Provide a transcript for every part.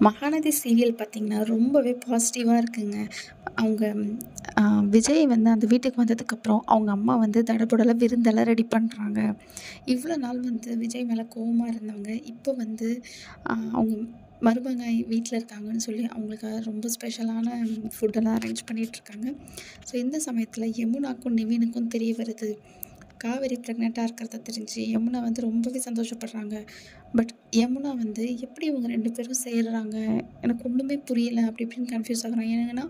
Mahanadi serial பார்த்தீங்கன்னா, ரொம்பவே பாசிட்டிவா இருக்குங்க. அவங்க அ விஜய் வந்து அந்த வீட்டுக்கு வந்ததுக்கப்புறம், அவங்க அம்மா வந்து தடபுடலா விருந்தெல்லாம் ரெடி பண்றாங்க. இவ்வளோ நாள் வந்து விஜய் மேல கோவமா இருந்தவங்க, இப்போ வந்து அவங்க மருமக வீட்ல இருக்காங்கன்னு சொல்லி அவங்களுக்காக ரொம்ப ஸ்பெஷலான ஃபுட்டெல்லாம் அரேஞ்ச் பண்ணிட்டுருக்காங்க. ஸோ இந்த சமயத்தில யமுனாக்கும், நிவினுக்கும் தெரிய வருது. காவேரி ப்ரெக்னென்ட்டா இருக்கிறத தெரிஞ்சு யமுனா வந்து ரொம்பவே சந்தோஷப்படுறாங்க. பட் யமுனா வந்து எப்படி இவங்க 2 பேரும் சேர்றாங்க? எனக்கு ஒண்ணுமே புரியல. அப்படி இப்படின்னு கன்ஃப்யூஸ் ஆகுறாங்க. ஏன்னா,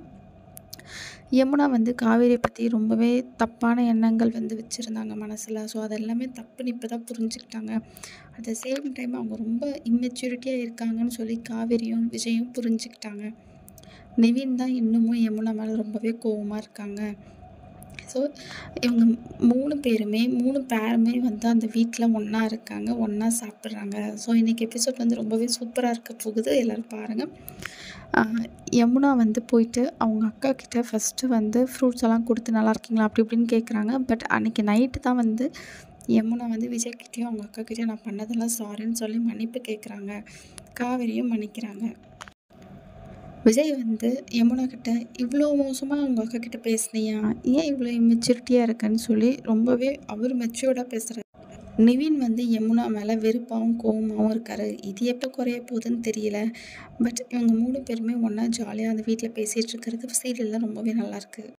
யமுனா வந்து காவேரியை பத்தி ரொம்பவே தப்பான எண்ணங்கள் வந்து வச்சிருந்தாங்க மனசுல. ஸோ அது எல்லாமே தப்புன்னு இப்ப தான் புரிஞ்சுக்கிட்டாங்க. அட் த சேம் டைம் அவங்க ரொம்ப இம்மெச்சூரிட்டியா இருக்காங்கன்னு சொல்லி காவேரியும், விஜயும் புரிஞ்சுக்கிட்டாங்க. நிவின் தான் இன்னமும் யமுனா மேல ரொம்பவே கோவமா இருக்காங்க. ஸோ இவங்க 3 பேருமே 3 பேருமே வந்து அந்த வீட்ல ஒண்ணா இருக்காங்க. ஒண்ணா சாப்பிடுறாங்க. ஸோ இன்னைக்கு எபிசோட் வந்து ரொம்பவே சூப்பரா இருக்க போகுது. எல்லாரும் பாருங்க. அ யமுனா வந்து போயிட்டு அவங்க அக்காகிட்ட ஃபர்ஸ்ட்டு வந்து ஃப்ரூட்ஸ் எல்லாம் குடுத்து நல்லா இருக்கீங்களா? அப்படி இப்படின்னு கேட்குறாங்க. பட் அன்னைக்கு நைட்டு தான் வந்து யமுனா வந்து விஜய்கிட்டயும், அவங்க அக்காகிட்டயும் நான் பண்ணதெல்லாம் சாரின்னு சொல்லி மன்னிப்பு கேட்குறாங்க. காவேரியும் மன்னிக்கிறாங்க. விஜய் வந்து யமுனா கிட்ட, "இவ்ளோ மோசமா உங்க அக்கா கிட்ட பேசுனியா? ஏன் இவ்ளோ இம்மெச்சூரிட்டியா இருக்கன்னு?" சொல்லி ரொம்பவே அவரு மெச்சூர்டா பேசுறாரு. நிவின் வந்து யமுனா மேல வெறுப்பாவும், கோவமாவும் இருக்காரு. இது எப்போ குறைய போகுதுன்னு தெரியல. பட் இவங்க 3 பேருமே ஒண்ணா ஜாலியா அந்த வீட்ல பேசிட்டு இருக்கிறது சீரியல்ல ரொம்பவே நல்லாயிருக்கு.